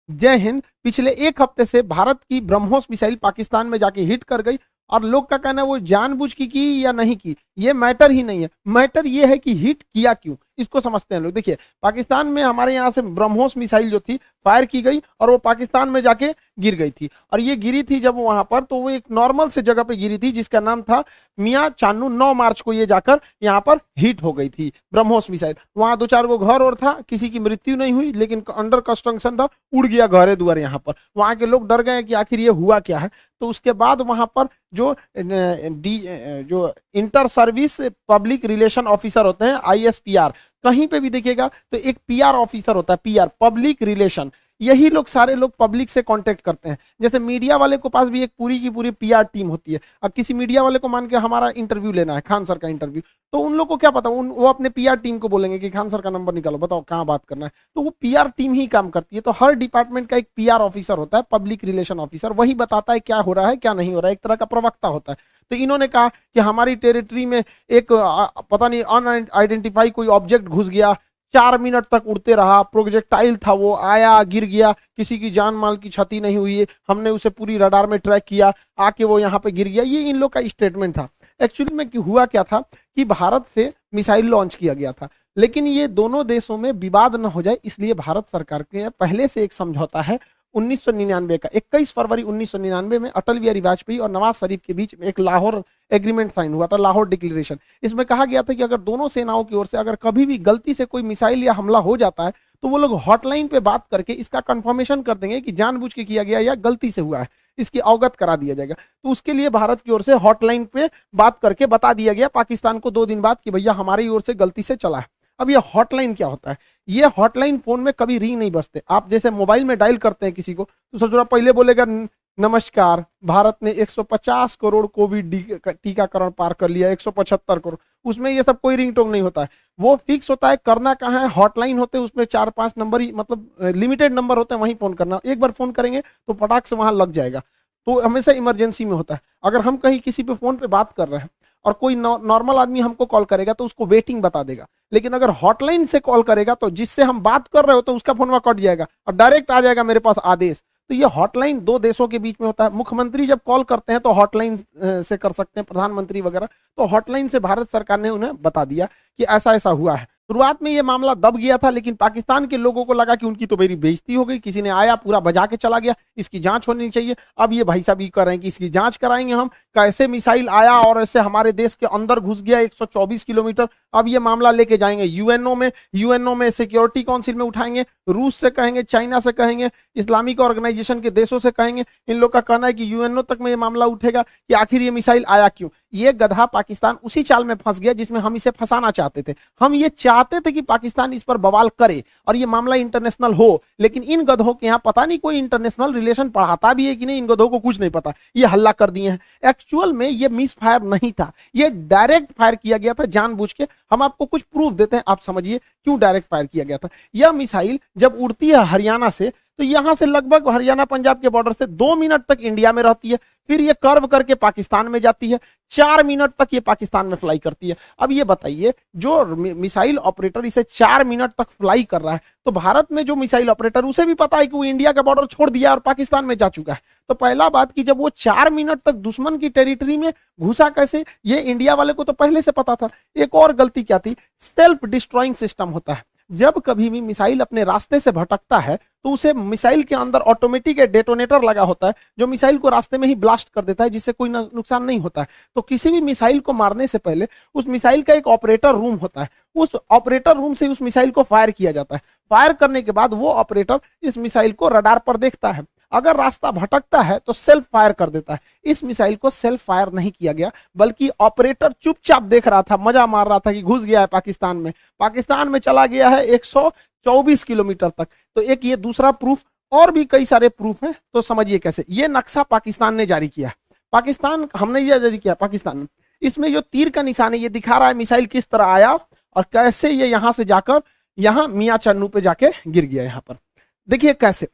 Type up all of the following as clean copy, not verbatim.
जय हिंद। पिछले एक हफ्ते से भारत की ब्रह्मोस मिसाइल पाकिस्तान में जाके हिट कर गई और लोग का कहना है वो जानबूझ की या नहीं की, ये मैटर ही नहीं है। मैटर ये है कि हिट किया क्यों, इसको समझते हैं लोग। देखिए, पाकिस्तान में हमारे यहाँ से ब्रह्मोस मिसाइल जो थी फायर की गई और वो पाकिस्तान में जाके गिर गई थी। और ये गिरी थी जब वहां पर, तो वो एक नॉर्मल से जगह पे गिरी थी जिसका नाम था मियां चानू। 9 मार्च को ये जाकर यहाँ पर हिट हो गई थी ब्रह्मोस मिसाइल। वहां 2-4 गो घर और था, किसी की मृत्यु नहीं हुई, लेकिन अंडर कंस्ट्रक्शन था, उड़ गया घरे दुआर। यहाँ पर वहां के लोग डर गए कि आखिर ये हुआ क्या है। तो उसके बाद वहां पर जो जो inter service public relation officer होते हैं, ISPR, कहीं पे भी देखिएगा तो एक PR ऑफिसर होता है, PR पब्लिक रिलेशन। यही लोग सारे लोग पब्लिक से कांटेक्ट करते हैं। जैसे मीडिया वाले को पास भी एक पूरी की पूरी PR टीम होती है। अब किसी मीडिया वाले को मान के हमारा इंटरव्यू लेना है, खान सर का इंटरव्यू, तो उन लोग को क्या पता, वो अपने PR टीम को बोलेंगे कि खान सर का नंबर निकालो, बताओ कहाँ बात करना है। तो वो PR टीम ही काम करती है। तो हर डिपार्टमेंट का एक PR ऑफिसर होता है, पब्लिक रिलेशन ऑफिसर, वही बताता है क्या हो रहा है क्या नहीं हो रहा है, एक तरह का प्रवक्ता होता है। तो इन्होंने कहा कि हमारी टेरिटरी में एक पता नहीं अनआइडेंटिफाई कोई ऑब्जेक्ट घुस गया, 4 मिनट तक उड़ते रहा, प्रोजेक्टाइल था, वो आया गिर गया, किसी की जान माल की क्षति नहीं हुई है, हमने उसे पूरी रडार में ट्रैक किया, आके वो यहाँ पे गिर गया। ये इन लोग का स्टेटमेंट था। एक्चुअली में हुआ क्या था कि भारत से मिसाइल लॉन्च किया गया था, लेकिन ये दोनों देशों में विवाद न हो जाए इसलिए भारत सरकार के पहले से एक समझौता है 1999 का। 21 फरवरी 1999 में अटल बिहारी वाजपेयी और नवाज शरीफ के बीच में एक लाहौर एग्रीमेंट साइन हुआ था, लाहौर डिक्लेरेशन। इसमें कहा गया था कि अगर दोनों सेनाओं की ओर से अगर कभी भी गलती से कोई मिसाइल या हमला हो जाता है तो वो लोग हॉटलाइन पे बात करके इसका कंफर्मेशन कर देंगे कि जानबूझ के किया गया या गलती से हुआ है, इसकी अवगत करा दिया जाएगा। तो उसके लिए भारत की ओर से हॉटलाइन पे बात करके बता दिया गया पाकिस्तान को 2 दिन बाद कि भैया हमारी ओर से गलती से चला है। अब ये हॉटलाइन क्या होता है? ये हॉटलाइन फोन में कभी रिंग नहीं बजते। आप जैसे मोबाइल में डायल करते हैं किसी को, तो सोच रहा पहले बोलेगा नमस्कार, भारत ने 150 करोड़ कोविड टीकाकरण पार कर लिया, 175 करोड़। उसमें ये सब कोई रिंगटोन नहीं होता है, वो फिक्स होता है। करना कहाँ है, हॉटलाइन होते हैं, उसमें 4-5 नंबर ही, मतलब लिमिटेड नंबर होते हैं, वहीं फोन करना। एक बार फोन करेंगे तो फटाक से वहां लग जाएगा। तो हमेशा इमरजेंसी में होता है। अगर हम कहीं किसी पे फोन पे बात कर रहे हैं और कोई नॉर्मल आदमी हमको कॉल करेगा तो उसको वेटिंग बता देगा, लेकिन अगर हॉटलाइन से कॉल करेगा तो जिससे हम बात कर रहे हो तो उसका फोन वहां कट जाएगा और डायरेक्ट आ जाएगा मेरे पास आदेश। तो ये हॉटलाइन 2 देशों के बीच में होता है। मुख्यमंत्री जब कॉल करते हैं तो हॉटलाइन से कर सकते हैं, प्रधानमंत्री वगैरह। तो हॉटलाइन से भारत सरकार ने उन्हें बता दिया कि ऐसा ऐसा हुआ है। शुरुआत में ये मामला दब गया था, लेकिन पाकिस्तान के लोगों को लगा कि उनकी तो मेरी बेइज्जती हो गई, किसी ने आया पूरा बजा के चला गया, इसकी जांच होनी चाहिए। अब ये भाई साहब ये कर रहे हैं कि इसकी जांच कराएंगे हम, कैसे मिसाइल आया और ऐसे हमारे देश के अंदर घुस गया 124 किलोमीटर। अब ये मामला लेके जाएंगे यूएनओ में सिक्योरिटी काउंसिल में उठाएंगे, रूस से कहेंगे, चाइना से कहेंगे, इस्लामिक ऑर्गेनाइजेशन के देशों से कहेंगे। इन लोग का कहना है कि यूएनओ तक में ये मामला उठेगा कि आखिर ये मिसाइल आया क्यों। ये गधा पाकिस्तान उसी चाल में फंस गया जिसमें हम इसे फंसाना चाहते थे। हम ये चाहते थे कि पाकिस्तान इस पर बवाल करे और ये मामला इंटरनेशनल हो, लेकिन इन गधों के यहाँ पता नहीं कोई इंटरनेशनल रिलेशन पढ़ाता भी है कि नहीं, इन गधों को कुछ नहीं पता, ये हल्ला कर दिए हैं। एक्चुअल में ये मिस फायर नहीं था, ये डायरेक्ट फायर किया गया था जानबूझ के। हम आपको कुछ प्रूफ देते हैं, आप समझिए क्यों डायरेक्ट फायर किया गया था। यह मिसाइल जब उड़ती है हरियाणा से, तो यहां से लगभग हरियाणा पंजाब के बॉर्डर से 2 मिनट तक इंडिया में रहती है, फिर ये कर्व करके पाकिस्तान में जाती है, 4 मिनट तक ये पाकिस्तान में फ्लाई करती है। अब ये बताइए, जो मिसाइल ऑपरेटर इसे 4 मिनट तक फ्लाई कर रहा है, तो भारत में जो मिसाइल ऑपरेटर, उसे भी पता है कि वो इंडिया का बॉर्डर छोड़ दिया और पाकिस्तान में जा चुका है। तो पहला बात कि जब वो 4 मिनट तक दुश्मन की टेरिटरी में घुसा कैसे, ये इंडिया वाले को तो पहले से पता था। एक और गलती क्या थी, सेल्फ डिस्ट्रॉइंग सिस्टम होता है। जब कभी भी मिसाइल अपने रास्ते से भटकता है तो उसे मिसाइल के अंदर ऑटोमेटिक डेटोनेटर लगा होता है जो मिसाइल को रास्ते में ही ब्लास्ट कर देता है, जिससे कोई नुकसान नहीं होता है। तो किसी भी मिसाइल को मारने से पहले उस मिसाइल का एक ऑपरेटर रूम होता है, उस ऑपरेटर रूम से उस मिसाइल को फायर किया जाता है। फायर करने के बाद वो ऑपरेटर इस मिसाइल को रडार पर देखता है, अगर रास्ता भटकता है तो सेल्फ फायर कर देता है। इस मिसाइल को सेल्फ फायर नहीं किया गया, बल्कि ऑपरेटर चुपचाप देख रहा था, मजा मार रहा था कि घुस गया है पाकिस्तान में चला गया है 124 किलोमीटर तक। तो एक ये दूसरा प्रूफ, और भी कई सारे प्रूफ हैं। तो समझिए कैसे ये नक्शा पाकिस्तान ने जारी किया, हमने ये जारी किया पाकिस्तान ने। इसमें जो तीर का निशान है ये दिखा रहा है मिसाइल किस तरह आया और कैसे ये यहां से जाकर यहां मियां चन्नू पे जाके गिर गया। यहां पर देखिए कैसे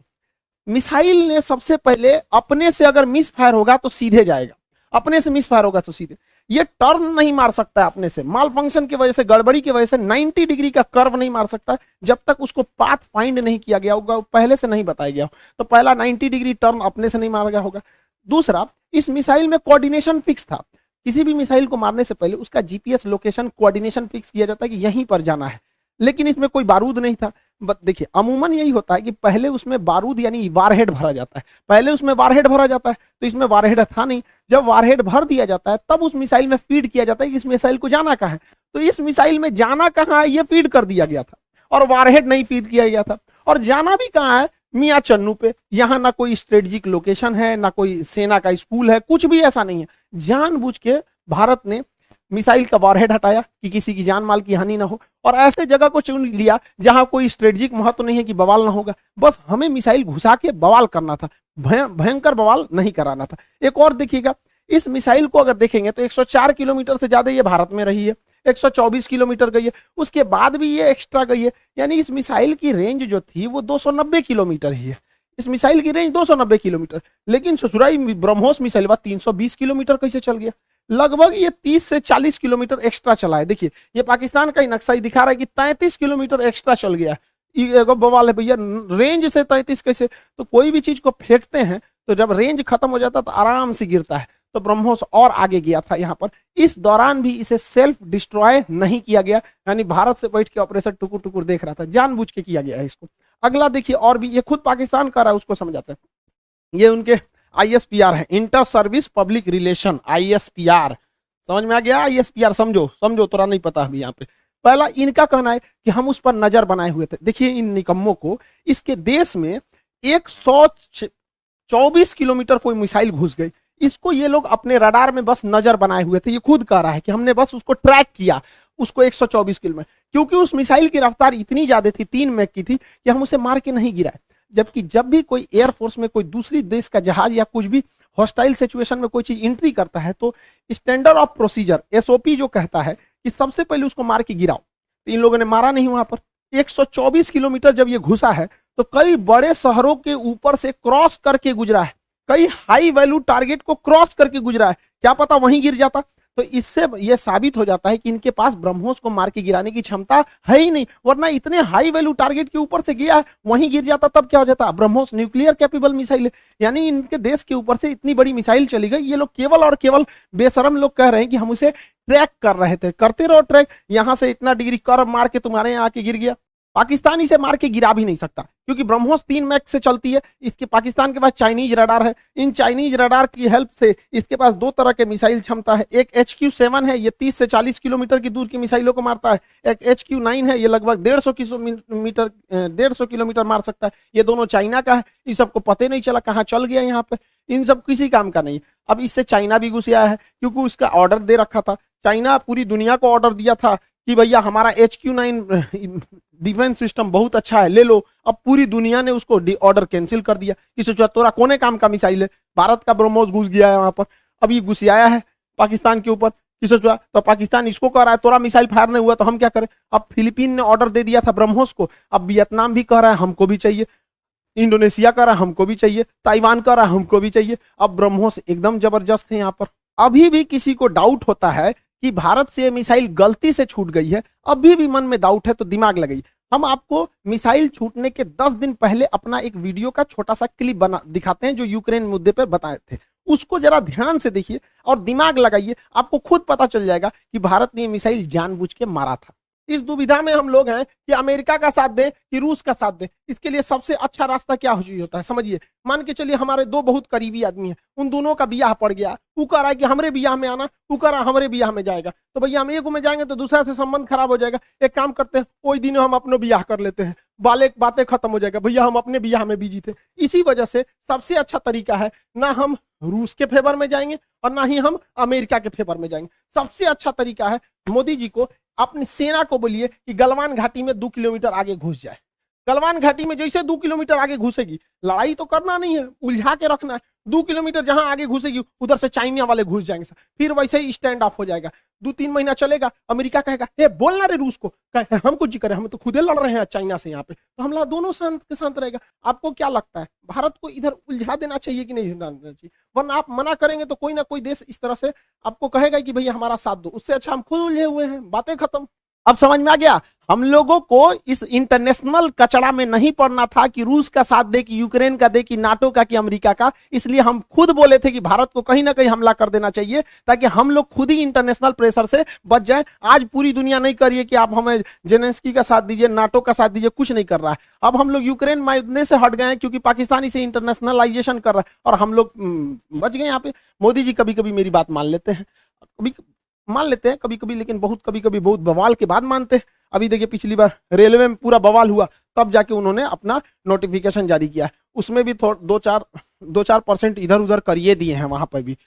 मिसाइल ने सबसे पहले अपने से अगर मिस फायर होगा तो सीधे जाएगा, अपने से मिस फायर होगा तो सीधे। ये टर्न नहीं मार सकता है अपने से, माल फंक्शन की वजह से, गड़बड़ी की वजह से 90 डिग्री का कर्व नहीं मार सकता जब तक उसको पाथ फाइंड नहीं किया गया होगा, पहले से नहीं बताया गया हो। तो पहला 90 डिग्री टर्न अपने से नहीं मारा गया होगा। दूसरा, इस मिसाइल में कोऑर्डिनेशन फिक्स था। किसी भी मिसाइल को मारने से पहले उसका जीपीएस लोकेशन कोऑर्डिनेशन फिक्स किया जाता है कि यहीं पर जाना है, लेकिन इसमें कोई बारूद नहीं था। देखिए अमूमन यही होता है कि पहले उसमें बारूद यानी वारहेड भरा जाता है, पहले उसमें वारहेड भरा जाता है, तो इसमें वारहेड था नहीं। जब वारहेड भर दिया जाता है तब उस मिसाइल में फीड किया जाता है कि इस मिसाइल को जाना कहाँ है। तो इस मिसाइल में जाना कहाँ है ये फीड कर दिया गया था, और वारहेड नहीं फीड किया गया था। और जाना भी कहाँ है, मियाँ चन्नू पे। यहाँ ना कोई स्ट्रेटेजिक लोकेशन है, ना कोई सेना का स्कूल है, कुछ भी ऐसा नहीं है। जानबूझ के भारत ने मिसाइल का वारहेड हटाया कि किसी की जान माल की हानि ना हो, और ऐसे जगह को चुन लिया जहां कोई स्ट्रेटेजिक महत्व नहीं है कि बवाल ना होगा। बस हमें मिसाइल घुसा के बवाल करना था, भयंकर बवाल नहीं कराना था। एक और देखिएगा, इस मिसाइल को अगर देखेंगे तो 104 किलोमीटर से ज्यादा ये भारत में रही है, 124 किलोमीटर गई है, उसके बाद भी ये एक्स्ट्रा गई है। यानी इस मिसाइल की रेंज जो थी वो 290 किलोमीटर ही है। इस मिसाइल की रेंज 290 किलोमीटर, लेकिन ससुराई ब्रह्मोस मिसाइल 320 किलोमीटर कैसे चल गया। लगभग ये 30 से 40 किलोमीटर एक्स्ट्रा चला है। देखिए ये पाकिस्तान का ही नक्शा ही दिखा रहा है कि 33 किलोमीटर एक्स्ट्रा चल गया। बवाल है भैया, रेंज से 33 कैसे। तो कोई भी चीज को फेंकते हैं तो जब रेंज खत्म हो जाता है तो आराम से गिरता है। तो ब्रह्मोस और आगे गया था यहाँ पर। इस दौरान भी इसे सेल्फ डिस्ट्रॉय नहीं किया गया, यानी भारत से बैठ के ऑपरेशन टुकुर टुकुर देख रहा था, जानबूझ के किया गया है इसको। अगला देखिए, और भी ये खुद पाकिस्तान कर रहा है, उसको समझाते हैं। ये उनके ISPR है, inter service public relation, ISPR। समझ में आ गया? ISPR समझो समझो, तोरा नहीं पता अभी यहाँ पे। पहला इनका कहना है कि हम उस पर नजर बनाए हुए थे। देखिए इन निकम्मों को, इसके देश में 124 किलोमीटर कोई मिसाइल घुस गई, इसको ये लोग अपने रडार में बस नजर बनाए हुए थे। ये खुद कह रहा है कि हमने बस उसको ट्रैक किया, उसको 124 किलोमीटर, क्योंकि उस मिसाइल की रफ्तार इतनी ज्यादा थी, 3 मैक की थी, कि हम उसे मार के नहीं गिराए। जबकि जब भी कोई एयरफोर्स में कोई दूसरी देश का जहाज या कुछ भी हॉस्टाइल सिचुएशन में कोई चीज एंट्री करता है तो स्टैंडर्ड ऑफ प्रोसीजर SOP जो कहता है कि सबसे पहले उसको मार के गिराओ। तो इन लोगों ने मारा नहीं वहां पर। 124 किलोमीटर जब ये घुसा है तो कई बड़े शहरों के ऊपर से क्रॉस करके गुजरा है, कई हाई वैल्यू टारगेट को क्रॉस करके गुजरा है। क्या पता वहीं गिर जाता। तो इससे यह साबित हो जाता है कि इनके पास ब्रह्मोस को मार के गिराने की क्षमता है ही नहीं, वरना इतने हाई वैल्यू टारगेट के ऊपर से गया है, वहीं गिर जाता तब क्या हो जाता। ब्रह्मोस न्यूक्लियर कैपेबल मिसाइल है, यानी इनके देश के ऊपर से इतनी बड़ी मिसाइल चली गई। ये लोग केवल और केवल बेशरम लोग कह रहे हैं कि हम उसे ट्रैक कर रहे थे। करते रहो ट्रैक, यहां से इतना डिग्री कर्व मार के तुम्हारे यहाँ आके गिर गया। पाकिस्तान इसे मार के गिरा भी नहीं सकता, क्योंकि ब्रह्मोस 3 मैक से चलती है। इसके पाकिस्तान के पास चाइनीज रडार है, इन चाइनीज रडार की हेल्प से इसके पास 2 तरह के मिसाइल क्षमता है। एक HQ-7 है, ये 30 से 40 किलोमीटर की दूर की मिसाइलों को मारता है। एक HQ-9 है, ये लगभग 150 किलोमीटर मार सकता है। ये दोनों चाइना का है। इस सबको पता नहीं चला कहाँ चल गया यहाँ पे, इन सब किसी काम का नहीं। अब इससे चाइना भी घुस आया है, क्योंकि उसका ऑर्डर दे रखा था। चाइना पूरी दुनिया को ऑर्डर दिया था कि भैया हमारा HQ-9 डिफेंस सिस्टम बहुत अच्छा है, ले लो। अब पूरी दुनिया ने उसको ऑर्डर कैंसिल कर दिया कि सोचा तोरा कोने काम का मिसाइल है। भारत का ब्रह्मोस घुस गया है वहां पर, अब ये घुस आया है पाकिस्तान के ऊपर। किसो तो पाकिस्तान इसको कह रहा है तोरा मिसाइल फायर नहीं हुआ तो हम क्या करें। अब फिलीपीन ने ऑर्डर दे दिया था ब्रह्मोस को, अब वियतनाम भी कह रहा है हमको भी चाहिए, इंडोनेशिया कह रहा है हमको भी चाहिए, ताइवान कह रहा है हमको भी चाहिए। अब ब्रह्मोस एकदम जबरदस्त है यहाँ पर। अभी भी किसी को डाउट होता है कि भारत से मिसाइल गलती से छूट गई है, अभी भी मन में डाउट है तो दिमाग लगाइए। हम आपको मिसाइल छूटने के 10 दिन पहले अपना एक वीडियो का छोटा सा क्लिप बना दिखाते हैं जो यूक्रेन मुद्दे पर बताए थे, उसको जरा ध्यान से देखिए और दिमाग लगाइए। आपको खुद पता चल जाएगा कि भारत ने मिसाइल जानबूझ के मारा था। इस दुविधा में हम लोग हैं कि अमेरिका का साथ दें कि रूस का साथ दें। इसके लिए सबसे अच्छा रास्ता क्या होता है समझिए। मान के चलिए हमारे 2 बहुत करीबी आदमी हैं, उन दोनों का बियाह पड़ गया, वो कह रहा है कि हमरे बियाह में आना, वो कह रहा है हमरे बियाह में जाएगा। तो भैया हम एक में जाएंगे तो दूसरा से संबंध खराब हो जाएगा। एक काम करते हैं, कोई दिन हम अपने बियाह कर लेते हैं, बातें खत्म हो जाएगा। भैया हम अपने बियाह में बिजी थे। इसी वजह से सबसे अच्छा तरीका है ना हम रूस के फेवर में जाएंगे और ना ही हम अमेरिका के फेवर में जाएंगे। सबसे अच्छा तरीका है मोदी जी को अपनी सेना को बोलिए कि गलवान घाटी में 2 किलोमीटर आगे घुस जाए। गलवान घाटी में जैसे 2 किलोमीटर आगे घुसेगी, लड़ाई तो करना नहीं है, उलझा के रखना है। 2 किलोमीटर जहां आगे घुसेगी उधर से चाइना वाले घुस जाएंगे सर, फिर वैसे ही स्टैंड ऑफ हो जाएगा। 2-3 महीना चलेगा, अमेरिका कहेगा हे बोलना रे रूस को, कहे हम कुछ जी करे, हम तो खुदे लड़ रहे हैं चाइना से यहाँ पे, तो हमला दोनों शांत के शांत रहेगा। आपको क्या लगता है भारत को इधर उलझा देना चाहिए कि नहीं देना चाहिए? वरना आप मना करेंगे तो कोई ना कोई देश इस तरह से आपको कहेगा कि भैया हमारा साथ दो, उससे अच्छा हम खुद उलझे हुए हैं, बातें खत्म। अब समझ में आ गया, हम लोगों को इस इंटरनेशनल कचड़ा में नहीं पड़ना था कि रूस का साथ दे, कि यूक्रेन का दे, कि नाटो का, कि अमेरिका का। इसलिए हम खुद बोले थे कि भारत को कहीं ना कहीं हमला कर देना चाहिए, ताकि हम लोग खुद ही इंटरनेशनल प्रेशर से बच जाएं। आज पूरी दुनिया नहीं कर रही है कि आप हमें जेलेंस्की का साथ दीजिए, नाटो का साथ दीजिए, कुछ नहीं कर रहा है। अब हम लोग यूक्रेन मारने से हट गए हैं क्योंकि पाकिस्तान इसे इंटरनेशनलाइजेशन कर रहा है और हम लोग बच गए यहाँ पे। मोदी जी कभी कभी मेरी बात मान लेते हैं, कभी मान लेते हैं कभी कभी, लेकिन बहुत कभी कभी बहुत बवाल के बाद मानते हैं। अभी देखिए पिछली बार रेलवे में पूरा बवाल हुआ, तब जाके उन्होंने अपना नोटिफिकेशन जारी किया, उसमें भी 2-4% इधर उधर करिए दिए हैं वहां पर भी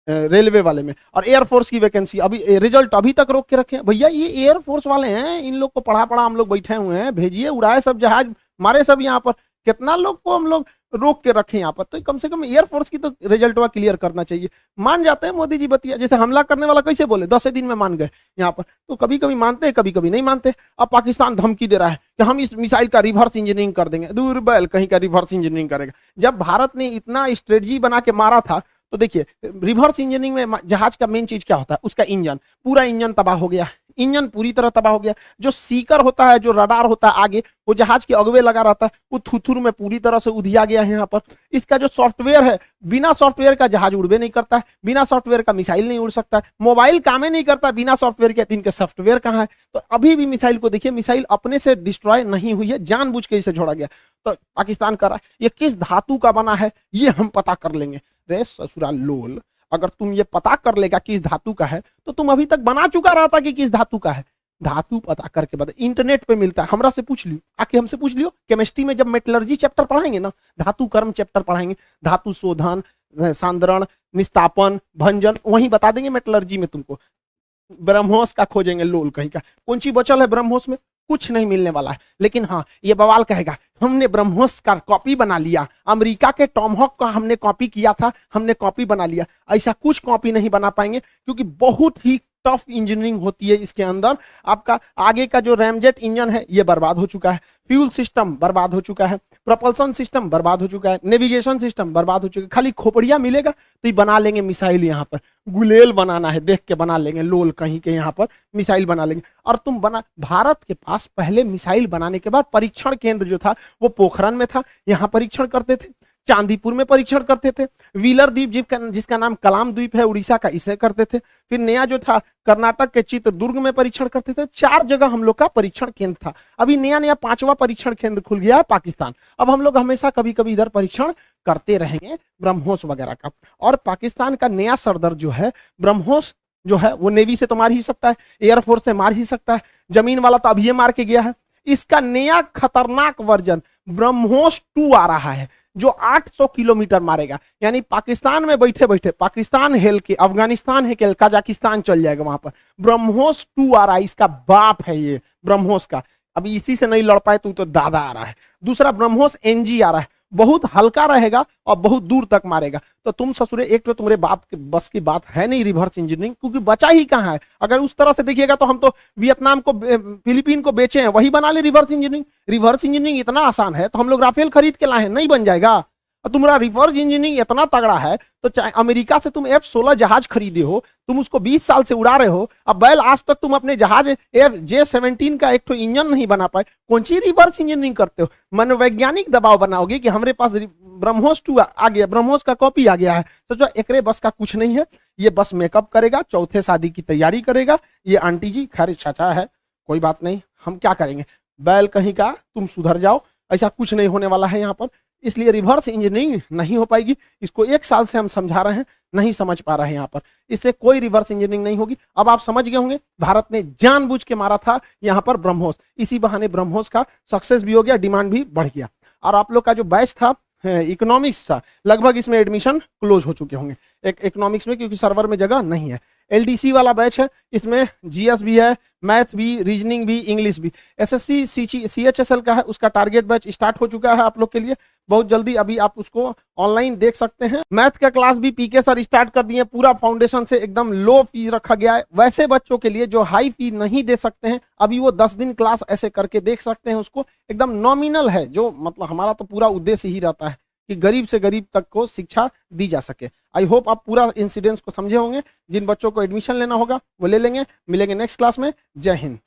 रेलवे वाले में। और एयरफोर्स की वैकेंसी अभी रिजल्ट अभी तक रोक के रखे हैं। भैया ये एयरफोर्स वाले हैं, इन लोग को पढ़ा पढ़ा हम लोग बैठे हुए हैं, भेजिए, उड़ाए सब जहाज, मारे सब यहाँ पर। कितना लोग को हम लोग रोक के रखे यहाँ पर, तो कम से कम एयरफोर्स की तो रिजल्ट हुआ क्लियर करना चाहिए। मान जाते हैं मोदी जी बतिया, जैसे हमला करने वाला कैसे बोले 10 दिन में मान गए यहाँ पर, तो कभी कभी मानते हैं कभी कभी नहीं मानते। अब पाकिस्तान धमकी दे रहा है कि हम इस मिसाइल का रिवर्स इंजीनियरिंग कर देंगे। दूर बैल कहीं का रिवर्स इंजीनियरिंग करेगा, जब भारत ने इतना स्ट्रेटजी बना के मारा था। तो देखिए रिवर्स इंजीनियरिंग में जहाज का मेन चीज क्या होता है, उसका इंजन, पूरा इंजन तबाह हो गया, इंजन पूरी तरह तबाह हो गया। जो सीकर होता है, जो रडार होता है आगे, वो जहाज के अगवे लगा रहता है, वो थुथुर में पूरी तरह से उधिया गया है यहाँ पर। इसका जो सॉफ्टवेयर है, बिना सॉफ्टवेयर का जहाज उड़बे नहीं करता है, बिना सॉफ्टवेयर का मिसाइल नहीं उड़ सकता है, मोबाइल काम नहीं करता बिना सॉफ्टवेयर के। इनके सॉफ्टवेयर कहाँ है? तो अभी भी मिसाइल को देखिए, मिसाइल अपने से डिस्ट्रॉय नहीं हुई है, जानबूझ के इसे छोड़ा गया। तो पाकिस्तान कर रहा है, ये किस धातु का बना है ये हम पता कर लेंगे। रे ससुराल लोल, अगर तुम ये पता कर लेगा किस धातु का है, तो तुम अभी तक बना चुका रहता कि किस धातु का है। धातु पता करके बता, इंटरनेट पे मिलता है, हमरा से पूछ लियो, आके हमसे पूछ लियो। केमिस्ट्री में जब मेटलर्जी चैप्टर पढ़ाएंगे ना, धातु कर्म चैप्टर पढ़ाएंगे, धातु शोधन, सांद्रण, निस्तापन, भंजन, वहीं बता देंगे मेटलर्जी में तुमको। ब्रह्मोस का खोजेंगे लोल कहीं का, कौन सी बचल है ब्रह्मोस में? कुछ नहीं मिलने वाला है। लेकिन हाँ, ये बवाल कहेगा हमने ब्रह्मोस का कॉपी बना लिया, अमेरिका के टॉमहॉक का हमने कॉपी किया था, हमने कॉपी बना लिया। ऐसा कुछ कॉपी नहीं बना पाएंगे, क्योंकि बहुत ही टफ इंजीनियरिंग होती है इसके अंदर। आपका आगे का जो रैमजेट इंजन है ये बर्बाद हो चुका है, फ्यूल सिस्टम बर्बाद हो चुका है, प्रोपल्सन सिस्टम बर्बाद हो चुका है, नेविगेशन सिस्टम बर्बाद हो चुका है। खाली खोपड़िया मिलेगा तो ये बना लेंगे मिसाइल। यहाँ पर गुलेल बनाना है, देख के बना लेंगे, लोल कहीं के यहाँ पर मिसाइल बना लेंगे। और तुम बना, भारत के पास पहले मिसाइल बनाने के बाद परीक्षण केंद्र जो था वो पोखरण में था, यहाँ परीक्षण करते थे, चांदीपुर में परीक्षण करते थे, व्हीलर द्वीप जिसका नाम कलाम द्वीप है उड़ीसा का, इसे करते थे। फिर नया जो था कर्नाटक के चित्रदुर्ग में परीक्षण करते थे। 4 जगह हम लोग का परीक्षण केंद्र था। अभी नया नया 5वां परीक्षण केंद्र खुल गया है पाकिस्तान। अब हम लोग हमेशा कभी कभी इधर परीक्षण करते रहेंगे ब्रह्मोस वगैरह का। और पाकिस्तान का नया सरदर जो है ब्रह्मोस जो है, वो नेवी से तो मार ही सकता है, एयरफोर्स से मार ही सकता है, जमीन वाला तो अभी ये मार के गया है। इसका नया खतरनाक वर्जन ब्रह्मोस 2 आ रहा है, जो 800 किलोमीटर मारेगा। यानी पाकिस्तान में बैठे बैठे पाकिस्तान हेल के, अफगानिस्तान है के, कजाकिस्तान चल जाएगा वहां पर। ब्रह्मोस 2 आ रहा है, इसका बाप है ये ब्रह्मोस का। अभी इसी से नहीं लड़ पाए तो दादा आ रहा है। दूसरा ब्रह्मोस NG आ रहा है, बहुत हल्का रहेगा और बहुत दूर तक मारेगा। तो तुम ससुरे, एक तो तुम्हारे बाप के बस की बात है नहीं रिवर्स इंजीनियरिंग, क्योंकि बचा ही कहाँ है। अगर उस तरह से देखिएगा तो हम तो वियतनाम को, फिलीपीन को बेचे हैं, वही बना ले रिवर्स इंजीनियरिंग। रिवर्स इंजीनियरिंग इतना आसान है तो हम लोग राफेल खरीद के लाए हैं, नहीं बन जाएगा। तुम्हारा रिवर्स इंजीनियरिंग इतना तगड़ा है तो चाहे अमेरिका से तुम F-16 जहाज खरीदे हो, तुम उसको 20 साल से उड़ा रहे हो, अब बैल आज तक तुम अपने जहाज J-17 का एक तो इंजन नहीं बना पाए, कौन सी रिवर्स इंजीनियरिंग करते हो? मनोवैज्ञानिक दबाव बनाओगे कि हमारे पास ब्रह्मोस 2 आ गया, ब्रह्मोस का कॉपी आ गया है, तो जो एकरे बस का कुछ नहीं है। ये बस मेकअप करेगा, चौथे शादी की तैयारी करेगा ये आंटी जी। खैर चाचा है, कोई बात नहीं, हम क्या करेंगे, बैल कहीं का, तुम सुधर जाओ, ऐसा कुछ नहीं होने वाला है यहाँ पर। इसलिए रिवर्स इंजीनियरिंग नहीं हो पाएगी। इसको 1 साल से हम समझा रहे हैं, नहीं समझ पा रहे हैं यहाँ पर। इससे कोई रिवर्स इंजीनियरिंग नहीं होगी। अब आप समझ गए होंगे, भारत ने जानबूझ के मारा था यहाँ पर ब्रह्मोस, इसी बहाने ब्रह्मोस का सक्सेस भी हो गया, डिमांड भी बढ़ गया। और आप लोग का जो बैच था इकोनॉमिक्स था, लगभग इसमें एडमिशन क्लोज हो चुके होंगे इकोनॉमिक्स में, क्योंकि सर्वर में जगह नहीं है। LDC वाला बैच है, इसमें GS भी है, मैथ भी, रीजनिंग भी, इंग्लिश भी। एसएससी CHSL का है, उसका टारगेट बैच स्टार्ट हो चुका है आप लोग के लिए बहुत जल्दी, अभी आप उसको ऑनलाइन देख सकते हैं। मैथ का क्लास भी पीके सर स्टार्ट कर दिए, पूरा फाउंडेशन से एकदम लो फी रखा गया है। वैसे बच्चों के लिए जो हाई फी नहीं दे सकते हैं, अभी वो 10 दिन क्लास ऐसे करके देख सकते हैं, उसको एकदम नॉमिनल है। जो मतलब हमारा तो पूरा उद्देश्य ही रहता है कि गरीब से गरीब तक को शिक्षा दी जा सके। आई होप आप पूरा इंसिडेंस को समझे होंगे। जिन बच्चों को एडमिशन लेना होगा वो ले लेंगे। मिलेंगे नेक्स्ट क्लास में। जय हिंद।